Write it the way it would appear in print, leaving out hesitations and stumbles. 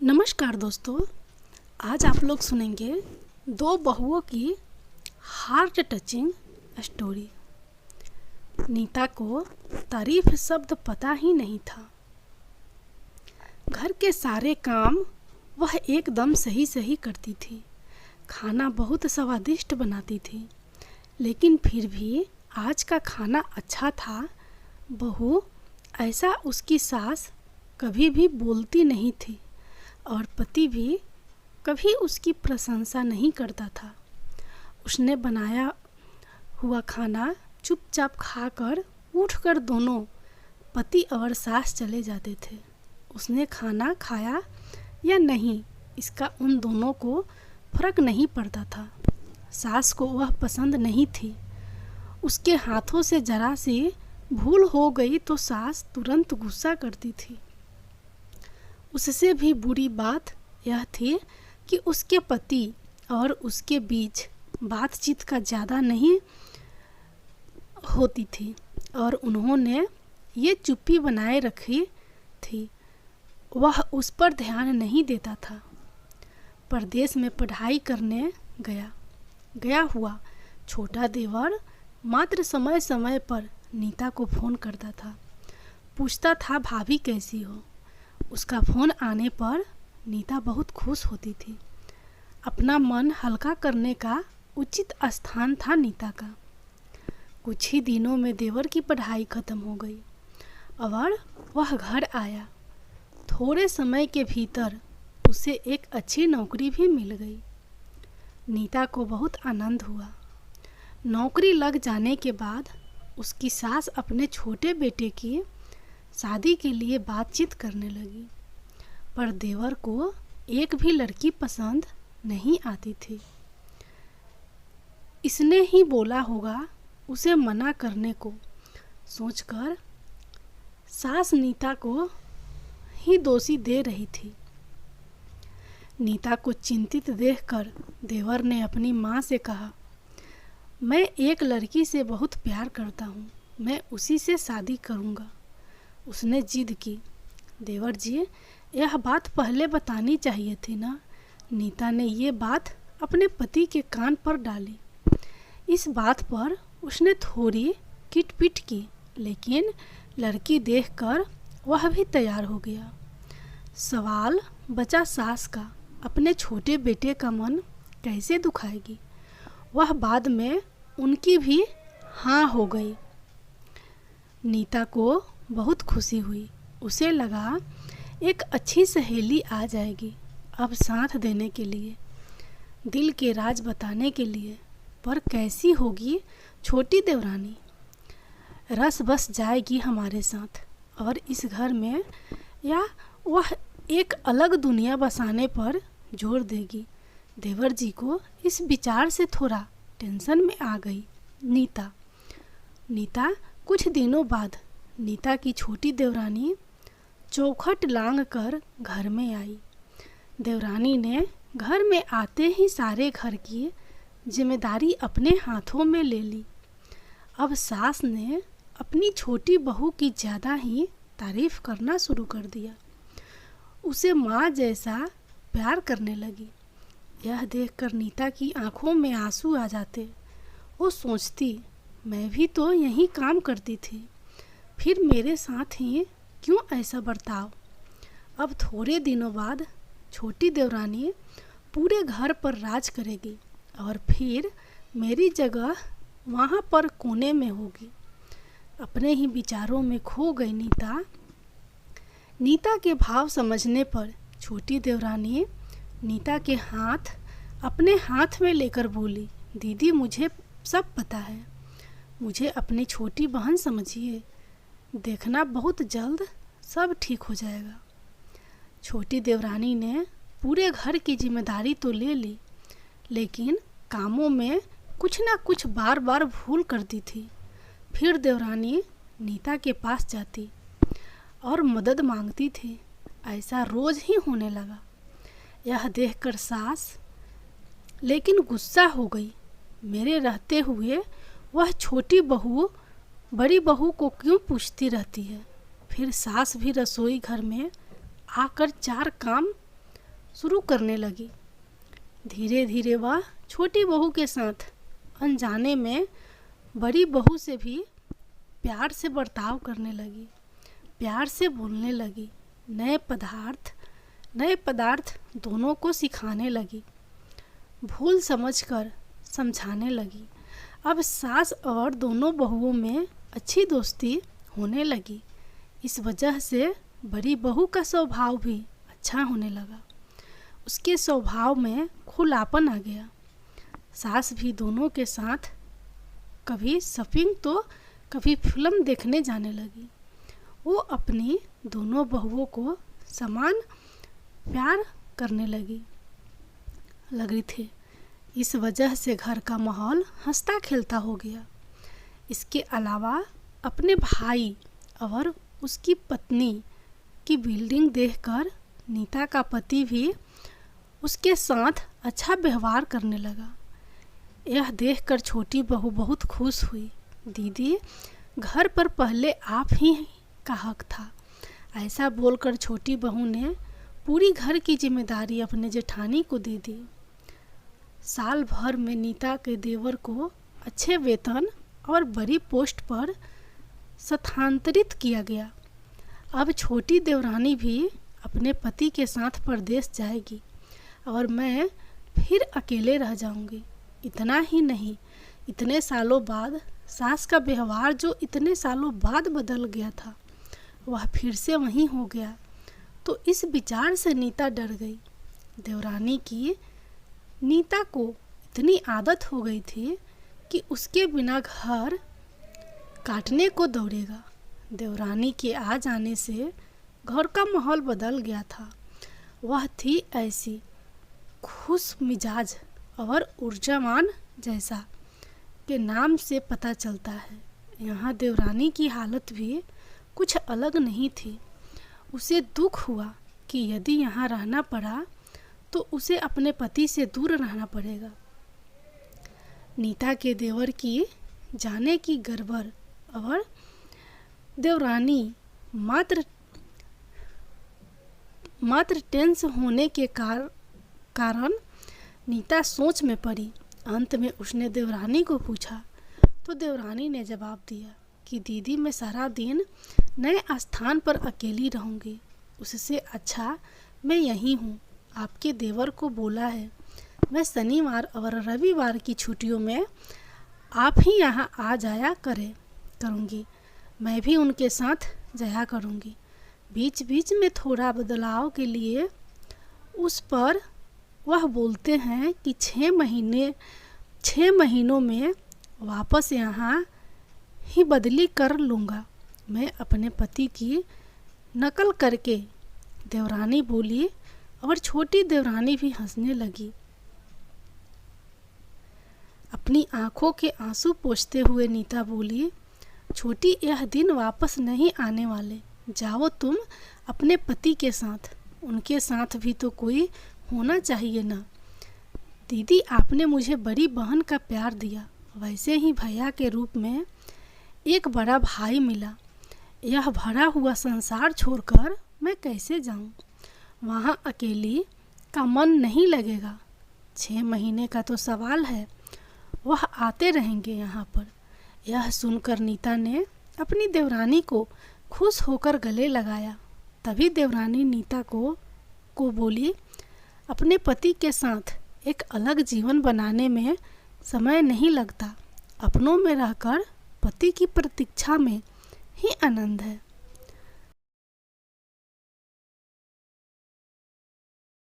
नमस्कार दोस्तों, आज आप लोग सुनेंगे दो बहुओं की हार्ट टचिंग स्टोरी। नीता को तारीफ शब्द पता ही नहीं था। घर के सारे काम वह एकदम सही सही करती थी। खाना बहुत स्वादिष्ट बनाती थी, लेकिन फिर भी आज का खाना अच्छा था। बहू ऐसा उसकी सास कभी भी बोलती नहीं थी और पति भी कभी उसकी प्रशंसा नहीं करता था। उसने बनाया हुआ खाना चुपचाप खाकर उठकर दोनों पति और सास चले जाते थे। उसने खाना खाया या नहीं, इसका उन दोनों को फर्क नहीं पड़ता था। सास को वह पसंद नहीं थी। उसके हाथों से जरा सी भूल हो गई तो सास तुरंत गुस्सा करती थी। उससे भी बुरी बात यह थी कि उसके पति और उसके बीच बातचीत का ज़्यादा नहीं होती थी और उन्होंने ये चुप्पी बनाए रखी थी। वह उस पर ध्यान नहीं देता था। परदेश में पढ़ाई करने गया हुआ छोटा देवर मात्र समय समय पर नीता को फ़ोन करता था। पूछता था भाभी कैसी हो। उसका फ़ोन आने पर नीता बहुत खुश होती थी। अपना मन हल्का करने का उचित स्थान था नीता का। कुछ ही दिनों में देवर की पढ़ाई खत्म हो गई और वह घर आया। थोड़े समय के भीतर उसे एक अच्छी नौकरी भी मिल गई। नीता को बहुत आनंद हुआ। नौकरी लग जाने के बाद उसकी सास अपने छोटे बेटे की शादी के लिए बातचीत करने लगी, पर देवर को एक भी लड़की पसंद नहीं आती थी। इसने ही बोला होगा उसे मना करने को सोचकर सास नीता को ही दोषी दे रही थी। नीता को चिंतित देखकर देवर ने अपनी माँ से कहा, मैं एक लड़की से बहुत प्यार करता हूँ, मैं उसी से शादी करूँगा। उसने जिद की। देवर जी, यह बात पहले बतानी चाहिए थी ना। नीता ने ये बात अपने पति के कान पर डाली। इस बात पर उसने थोड़ी किटपिट की, लेकिन लड़की देखकर वह भी तैयार हो गया। सवाल बचा सास का, अपने छोटे बेटे का मन कैसे दुखाएगी। वह बाद में उनकी भी हाँ हो गई। नीता को बहुत खुशी हुई। उसे लगा एक अच्छी सहेली आ जाएगी अब साथ देने के लिए, दिल के राज बताने के लिए। पर कैसी होगी छोटी देवरानी। रस बस जाएगी हमारे साथ और इस घर में, या वह एक अलग दुनिया बसाने पर जोर देगी। देवर जी को इस विचार से थोड़ा टेंशन में आ गई नीता। कुछ दिनों बाद नीता की छोटी देवरानी चौखट लांग कर घर में आई। देवरानी ने घर में आते ही सारे घर की जिम्मेदारी अपने हाथों में ले ली। अब सास ने अपनी छोटी बहू की ज़्यादा ही तारीफ करना शुरू कर दिया। उसे माँ जैसा प्यार करने लगी। यह देखकर नीता की आंखों में आंसू आ जाते। वो सोचती, मैं भी तो यही काम करती थी, फिर मेरे साथ ही क्यों ऐसा बर्ताव। अब थोड़े दिनों बाद छोटी देवरानी पूरे घर पर राज करेगी और फिर मेरी जगह वहाँ पर कोने में होगी। अपने ही विचारों में खो गई नीता के भाव समझने पर छोटी देवरानी नीता के हाथ अपने हाथ में लेकर बोली, दीदी मुझे सब पता है, मुझे अपनी छोटी बहन समझिए, देखना बहुत जल्द सब ठीक हो जाएगा। छोटी देवरानी ने पूरे घर की जिम्मेदारी तो ले ली, लेकिन कामों में कुछ ना कुछ बार बार भूल करती थी। फिर देवरानी नीता के पास जाती और मदद मांगती थी। ऐसा रोज ही होने लगा। यह देखकर सास लेकिन गुस्सा हो गई। मेरे रहते हुए वह छोटी बहू बड़ी बहू को क्यों पूछती रहती है। फिर सास भी रसोई घर में आकर चार काम शुरू करने लगी। धीरे धीरे वह छोटी बहू के साथ अनजाने में बड़ी बहू से भी प्यार से बर्ताव करने लगी, प्यार से बोलने लगी, नए पदार्थ दोनों को सिखाने लगी, भूल समझकर समझाने लगी। अब सास और दोनों बहुओं में अच्छी दोस्ती होने लगी। इस वजह से बड़ी बहू का स्वभाव भी अच्छा होने लगा। उसके स्वभाव में खुलापन आ गया। सास भी दोनों के साथ कभी शॉपिंग तो कभी फिल्म देखने जाने लगी। वो अपनी दोनों बहुओं को समान प्यार करने लग रही थी। इस वजह से घर का माहौल हंसता खेलता हो गया। इसके अलावा अपने भाई और उसकी पत्नी की बिल्डिंग देखकर नीता का पति भी उसके साथ अच्छा व्यवहार करने लगा। यह देखकर छोटी बहू बहुत खुश हुई। दीदी, घर पर पहले आप ही का हक था। ऐसा बोलकर छोटी बहू ने पूरी घर की जिम्मेदारी अपने जेठानी को दे दी। साल भर में नीता के देवर को अच्छे वेतन और बड़ी पोस्ट पर स्थानांतरित किया गया। अब छोटी देवरानी भी अपने पति के साथ परदेश जाएगी और मैं फिर अकेले रह जाऊंगी। इतना ही नहीं, इतने सालों बाद सास का व्यवहार जो इतने सालों बाद बदल गया था वह फिर से वहीं हो गया। तो इस विचार से नीता डर गई। देवरानी की नीता को इतनी आदत हो गई थी कि उसके बिना घर काटने को दौड़ेगा। देवरानी के आ जाने से घर का माहौल बदल गया था। वह थी ऐसी खुश मिजाज और ऊर्जावान, जैसा के नाम से पता चलता है। यहाँ देवरानी की हालत भी कुछ अलग नहीं थी। उसे दुख हुआ कि यदि यहाँ रहना पड़ा तो उसे अपने पति से दूर रहना पड़ेगा। नीता के देवर की जाने की गड़बड़ और देवरानी मात्र टेंस होने के कारण नीता सोच में पड़ी। अंत में उसने देवरानी को पूछा तो देवरानी ने जवाब दिया कि दीदी, मैं सारा दिन नए स्थान पर अकेली रहूँगी, उससे अच्छा मैं यहीं हूँ। आपके देवर को बोला है मैं शनिवार और रविवार की छुट्टियों में आप ही यहाँ आ जाया करूँगी। मैं भी उनके साथ जाया करूँगी। बीच बीच में थोड़ा बदलाव के लिए उस पर वह बोलते हैं कि 6 महीनों में वापस यहाँ ही बदली कर लूँगा। मैं अपने पति की नकल करके, देवरानी बोली और छोटी देवरानी भी हंसने लगी। अपनी आंखों के आंसू पोंछते हुए नीता बोली, छोटी, यह दिन वापस नहीं आने वाले। जाओ तुम अपने पति के साथ, उनके साथ भी तो कोई होना चाहिए ना। दीदी, आपने मुझे बड़ी बहन का प्यार दिया, वैसे ही भैया के रूप में एक बड़ा भाई मिला। यह भरा हुआ संसार छोड़कर मैं कैसे जाऊं? वहाँ अकेली का मन नहीं लगेगा। 6 महीने का तो सवाल है, वह आते रहेंगे यहाँ पर। यह सुनकर नीता ने अपनी देवरानी को खुश होकर गले लगाया। तभी देवरानी नीता को बोली, अपने पति के साथ एक अलग जीवन बनाने में समय नहीं लगता। अपनों में रहकर पति की प्रतीक्षा में ही आनंद है।